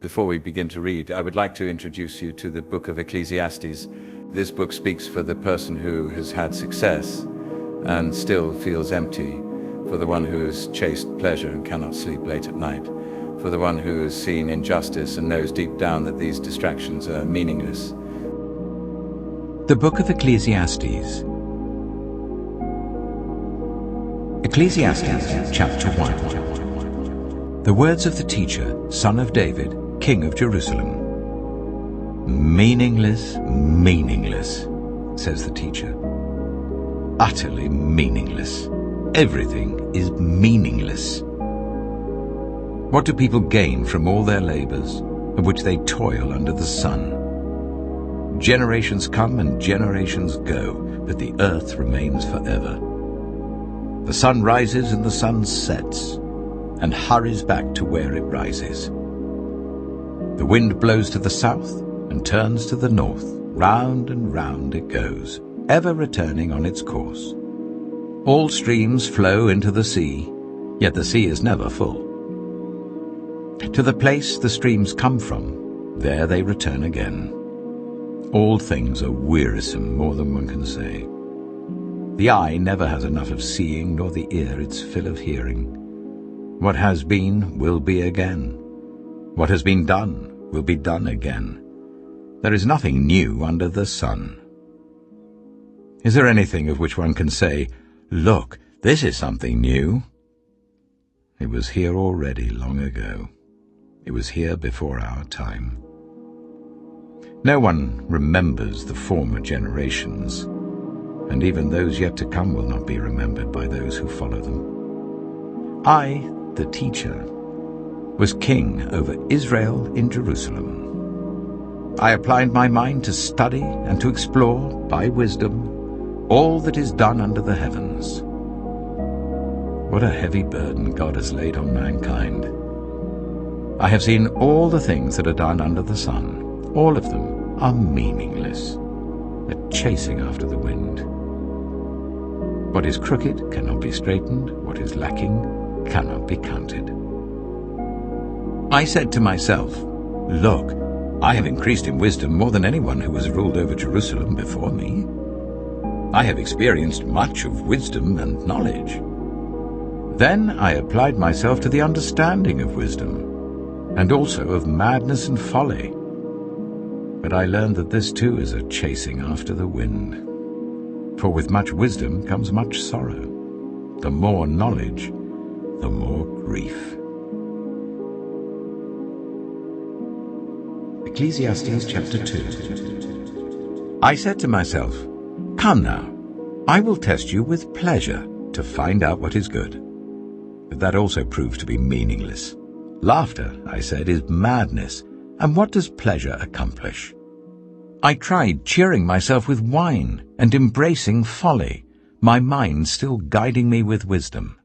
Before we begin to read, I would like to introduce you to the book of Ecclesiastes. This book speaks for the person who has had success and still feels empty, for the one who has chased pleasure and cannot sleep late at night, for the one who has seen injustice and knows deep down that these distractions are meaningless. The book of Ecclesiastes. Ecclesiastes, chapter 1. The words of the teacher, son of David, king of Jerusalem. Meaningless, meaningless, says the teacher. Utterly meaningless. Everything is meaningless. What do people gain from all their labors, of which they toil under the sun? Generations come and generations go, but the earth remains forever. The sun rises and the sun sets, and hurries back to where it rises. The wind blows to the south and turns to the north. Round and round it goes, ever returning on its course. All streams flow into the sea, yet the sea is never full. To the place the streams come from, there they return again. All things are wearisome, more than one can say. The eye never has enough of seeing, nor the ear its fill of hearing. What has been will be again. What has been done will be done again. There is nothing new under the sun. Is there anything of which one can say, "Look, this is something new"? It was here already long ago. It was here before our time. No one remembers the former generations, and even those yet to come will not be remembered by those who follow them. I, the teacher, was king over Israel in Jerusalem. I applied my mind to study and to explore, by wisdom, all that is done under the heavens. What a heavy burden God has laid on mankind. I have seen all the things that are done under the sun. All of them are meaningless, a chasing after the wind. What is crooked cannot be straightened, what is lacking cannot be counted. I said to myself, "Look, I have increased in wisdom more than anyone who has ruled over Jerusalem before me. I have experienced much of wisdom and knowledge." Then I applied myself to the understanding of wisdom, and also of madness and folly. But I learned that this too is a chasing after the wind. For with much wisdom comes much sorrow. The more knowledge, the more grief. Ecclesiastes chapter 2. I said to myself, "Come now, I will test you with pleasure to find out what is good." But that also proved to be meaningless. Laughter, I said, is madness, and what does pleasure accomplish? I tried cheering myself with wine and embracing folly, my mind still guiding me with wisdom.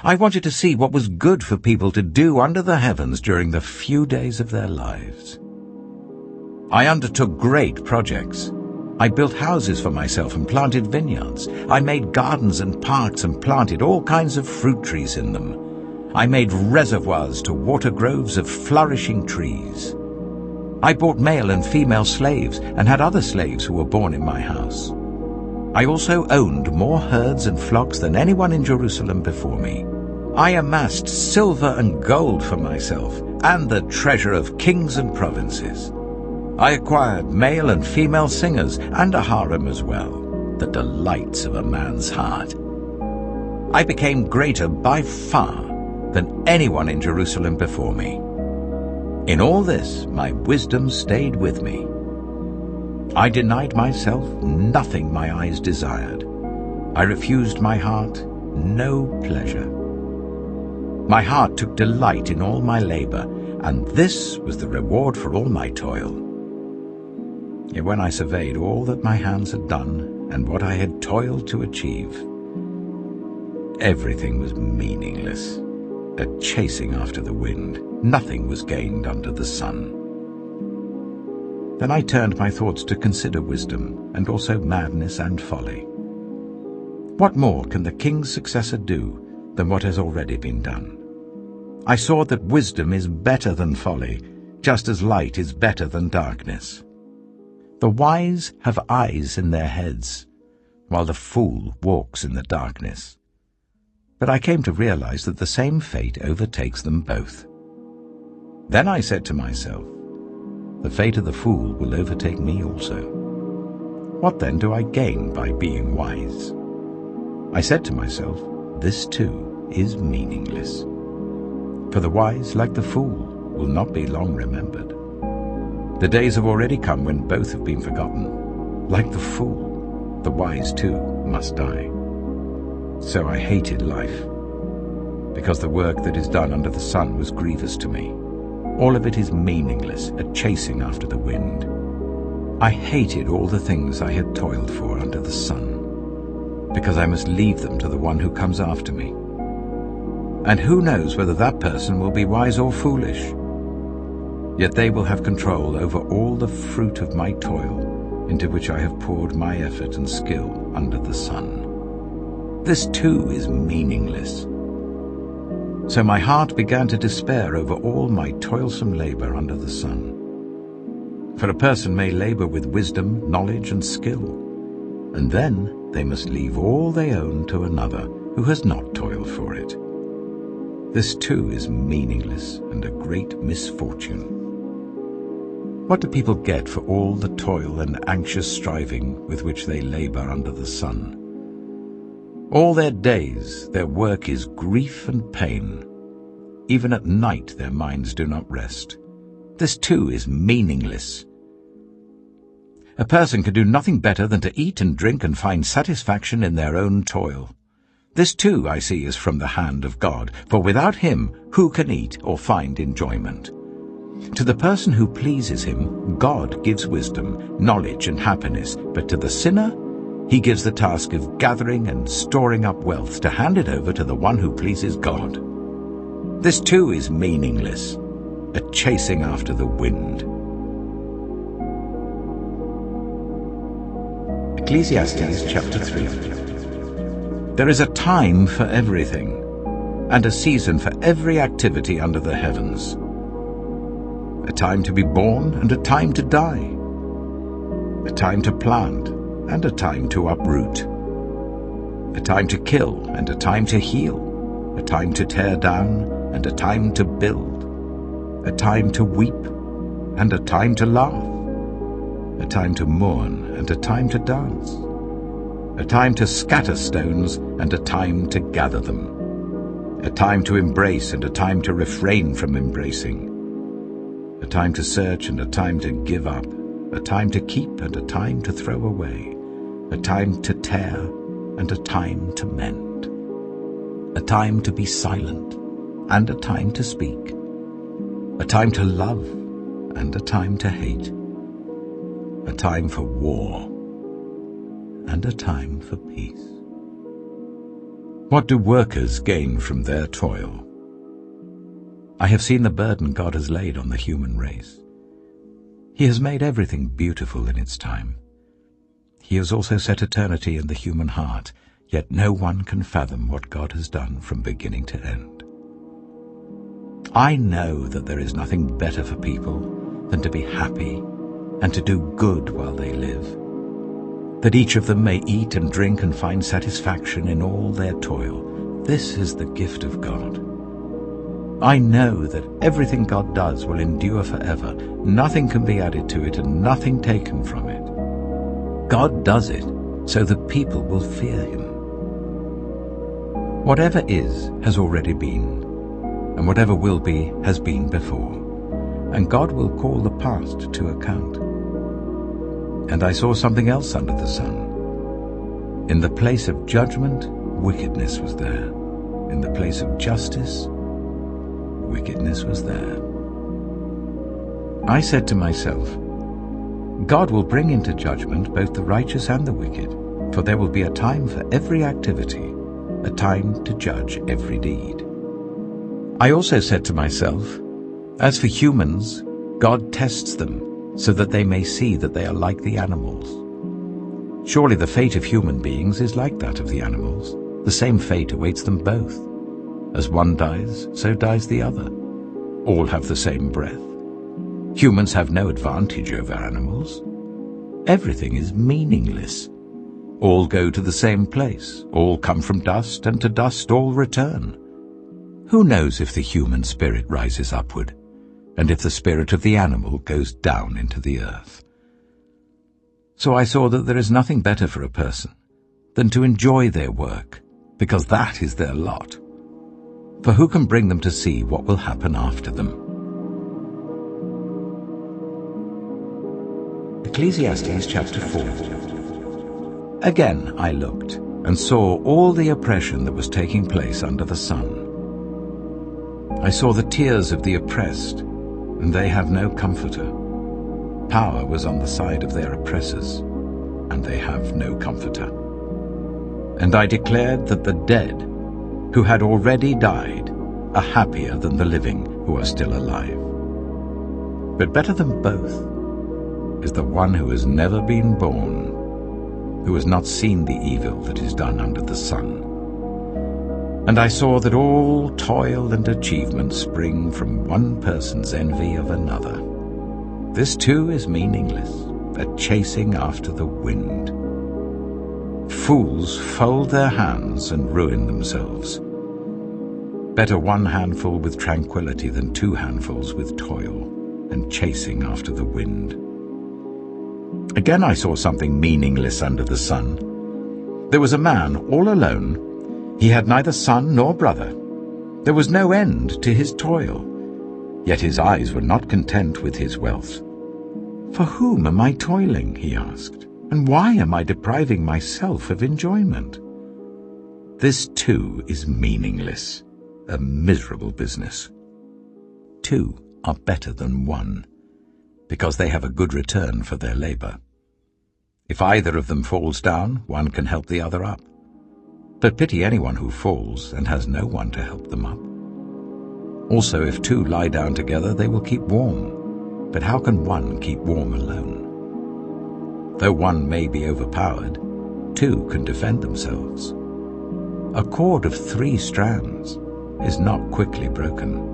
I wanted to see what was good for people to do under the heavens during the few days of their lives. I undertook great projects. I built houses for myself and planted vineyards. I made gardens and parks and planted all kinds of fruit trees in them. I made reservoirs to water groves of flourishing trees. I bought male and female slaves and had other slaves who were born in my house. I also owned more herds and flocks than anyone in Jerusalem before me. I amassed silver and gold for myself, and the treasure of kings and provinces. I acquired male and female singers, and a harem as well, the delights of a man's heart. I became greater by far than anyone in Jerusalem before me. In all this, my wisdom stayed with me. I denied myself nothing my eyes desired. I refused my heart no pleasure. My heart took delight in all my labor, and this was the reward for all my toil. Yet when I surveyed all that my hands had done and what I had toiled to achieve, everything was meaningless, a chasing after the wind. Nothing was gained under the sun. Then I turned my thoughts to consider wisdom, and also madness and folly. What more can the king's successor do than what has already been done? I saw that wisdom is better than folly, just as light is better than darkness. The wise have eyes in their heads, while the fool walks in the darkness. But I came to realize that the same fate overtakes them both. Then I said to myself, the fate of the fool will overtake me also. What then do I gain by being wise? I said to myself, this too is meaningless. For the wise, like the fool, will not be long remembered. The days have already come when both have been forgotten. Like the fool, the wise too must die. So I hated life, because the work that is done under the sun was grievous to me. All of it is meaningless, a chasing after the wind. I hated all the things I had toiled for under the sun, because I must leave them to the one who comes after me. And who knows whether that person will be wise or foolish? Yet they will have control over all the fruit of my toil, into which I have poured my effort and skill under the sun. This too is meaningless. So my heart began to despair over all my toilsome labor under the sun. For a person may labor with wisdom, knowledge, and skill, and then they must leave all they own to another who has not toiled for it. This too is meaningless and a great misfortune. What do people get for all the toil and anxious striving with which they labor under the sun? All their days their work is grief and pain. Even at night their minds do not rest. This too is meaningless. A person can do nothing better than to eat and drink and find satisfaction in their own toil. This too, I see, is from the hand of God, for without him who can eat or find enjoyment? To the person who pleases him, God gives wisdom, knowledge, and happiness, but to the sinner, he gives the task of gathering and storing up wealth to hand it over to the one who pleases God. This too is meaningless, a chasing after the wind. Ecclesiastes chapter 3. There is a time for everything, and a season for every activity under the heavens. A time to be born and a time to die. A time to plant and a time to uproot. A time to kill and a time to heal. A time to tear down and a time to build. A time to weep and a time to laugh. A time to mourn and a time to dance. A time to scatter stones and a time to gather them. A time to embrace and a time to refrain from embracing. A time to search and a time to give up. A time to keep and a time to throw away. A time to tear and a time to mend. A time to be silent and a time to speak. A time to love and a time to hate. A time for war and a time for peace. What do workers gain from their toil? I have seen the burden God has laid on the human race. He has made everything beautiful in its time. He has also set eternity in the human heart, yet no one can fathom what God has done from beginning to end. I know that there is nothing better for people than to be happy and to do good while they live, that each of them may eat and drink and find satisfaction in all their toil. This is the gift of God. I know that everything God does will endure forever. Nothing can be added to it and nothing taken from it. God does it so that people will fear him. Whatever is has already been, and whatever will be has been before, and God will call the past to account. And I saw something else under the sun. In the place of judgment, wickedness was there. In the place of justice, wickedness was there. I said to myself, God will bring into judgment both the righteous and the wicked, for there will be a time for every activity, a time to judge every deed. I also said to myself, as for humans, God tests them so that they may see that they are like the animals. Surely the fate of human beings is like that of the animals. The same fate awaits them both. As one dies, so dies the other. All have the same breath. Humans have no advantage over animals. Everything is meaningless. All go to the same place. All come from dust, and to dust all return. Who knows if the human spirit rises upward, and if the spirit of the animal goes down into the earth? So I saw that there is nothing better for a person than to enjoy their work, because that is their lot. For who can bring them to see what will happen after them? Ecclesiastes chapter 4. Again I looked, and saw all the oppression that was taking place under the sun. I saw the tears of the oppressed, and they have no comforter. Power was on the side of their oppressors, and they have no comforter. And I declared that the dead, who had already died, are happier than the living who are still alive. But better than both is the one who has never been born, who has not seen the evil that is done under the sun. And I saw that all toil and achievement spring from one person's envy of another. This too is meaningless, a chasing after the wind. Fools fold their hands and ruin themselves. Better one handful with tranquility than two handfuls with toil and chasing after the wind. Again I saw something meaningless under the sun. There was a man all alone. He had neither son nor brother. There was no end to his toil, yet his eyes were not content with his wealth. For whom am I toiling, he asked, and why am I depriving myself of enjoyment? This too is meaningless, a miserable business. Two are better than one, because they have a good return for their labor. If either of them falls down, one can help the other up. But pity anyone who falls and has no one to help them up. Also, if two lie down together, they will keep warm. But how can one keep warm alone? Though one may be overpowered, two can defend themselves. A cord of 3 strands is not quickly broken.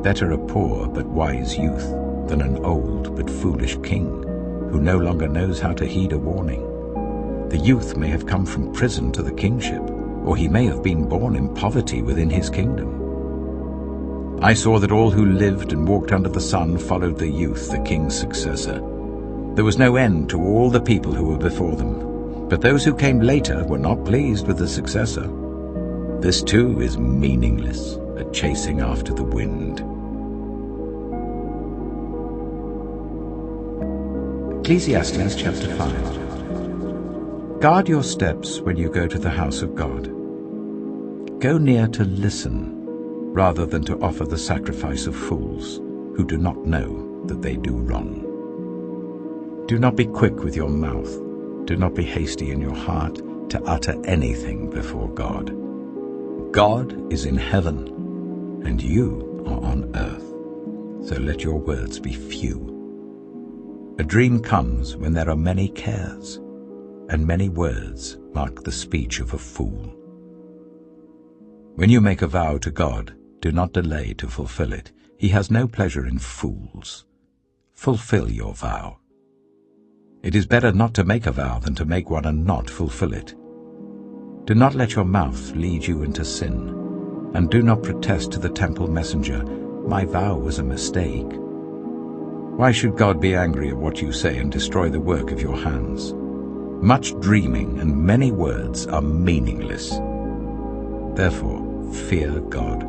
Better a poor but wise youth than an old but foolish king, who no longer knows how to heed a warning. The youth may have come from prison to the kingship, or he may have been born in poverty within his kingdom. I saw that all who lived and walked under the sun followed the youth, the king's successor. There was no end to all the people who were before them, but those who came later were not pleased with the successor. This too is meaningless, a chasing after the wind. Ecclesiastes chapter 5. Guard your steps when you go to the house of God. Go near to listen, rather than to offer the sacrifice of fools, who do not know that they do wrong. Do not be quick with your mouth. Do not be hasty in your heart to utter anything before God. God is in heaven, and you are on earth, so let your words be few. A dream comes when there are many cares, and many words mark the speech of a fool. When you make a vow to God, do not delay to fulfill it. He has no pleasure in fools. Fulfill your vow. It is better not to make a vow than to make one and not fulfill it. Do not let your mouth lead you into sin, and do not protest to the temple messenger, "My vow was a mistake." Why should God be angry at what you say and destroy the work of your hands? Much dreaming and many words are meaningless. Therefore, fear God.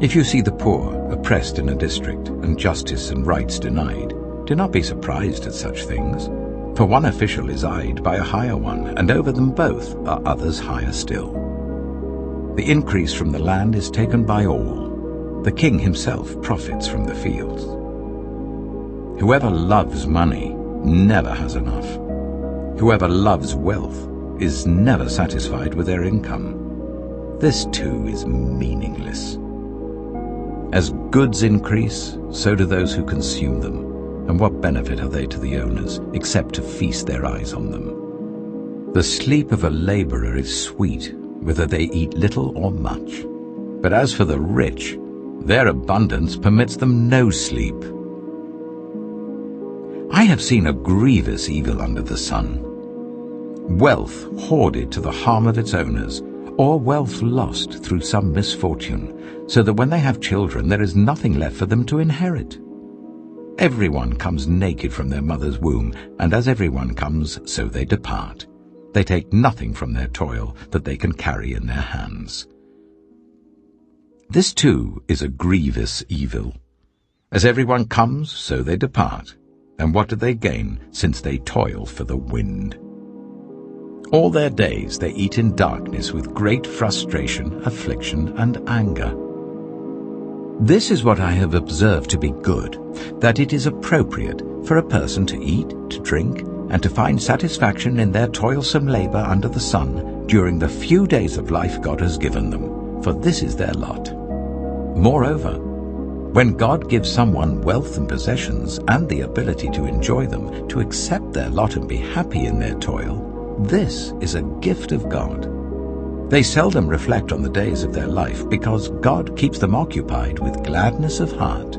If you see the poor oppressed in a district, and justice and rights denied, do not be surprised at such things. For one official is eyed by a higher one, and over them both are others higher still. The increase from the land is taken by all. The king himself profits from the fields. Whoever loves money never has enough. Whoever loves wealth is never satisfied with their income. This too is meaningless. As goods increase, so do those who consume them. And what benefit are they to the owners, except to feast their eyes on them? The sleep of a laborer is sweet, whether they eat little or much. But as for the rich, their abundance permits them no sleep. I have seen a grievous evil under the sun. Wealth hoarded to the harm of its owners, or wealth lost through some misfortune, so that when they have children there is nothing left for them to inherit. Everyone comes naked from their mother's womb, and as everyone comes, so they depart. They take nothing from their toil that they can carry in their hands. This too is a grievous evil. As everyone comes, so they depart. And what do they gain, since they toil for the wind? All their days they eat in darkness with great frustration, affliction, and anger. This is what I have observed to be good, that it is appropriate for a person to eat, to drink, and to find satisfaction in their toilsome labor under the sun during the few days of life God has given them, for this is their lot. Moreover, when God gives someone wealth and possessions and the ability to enjoy them, to accept their lot and be happy in their toil, this is a gift of God. They seldom reflect on the days of their life because God keeps them occupied with gladness of heart.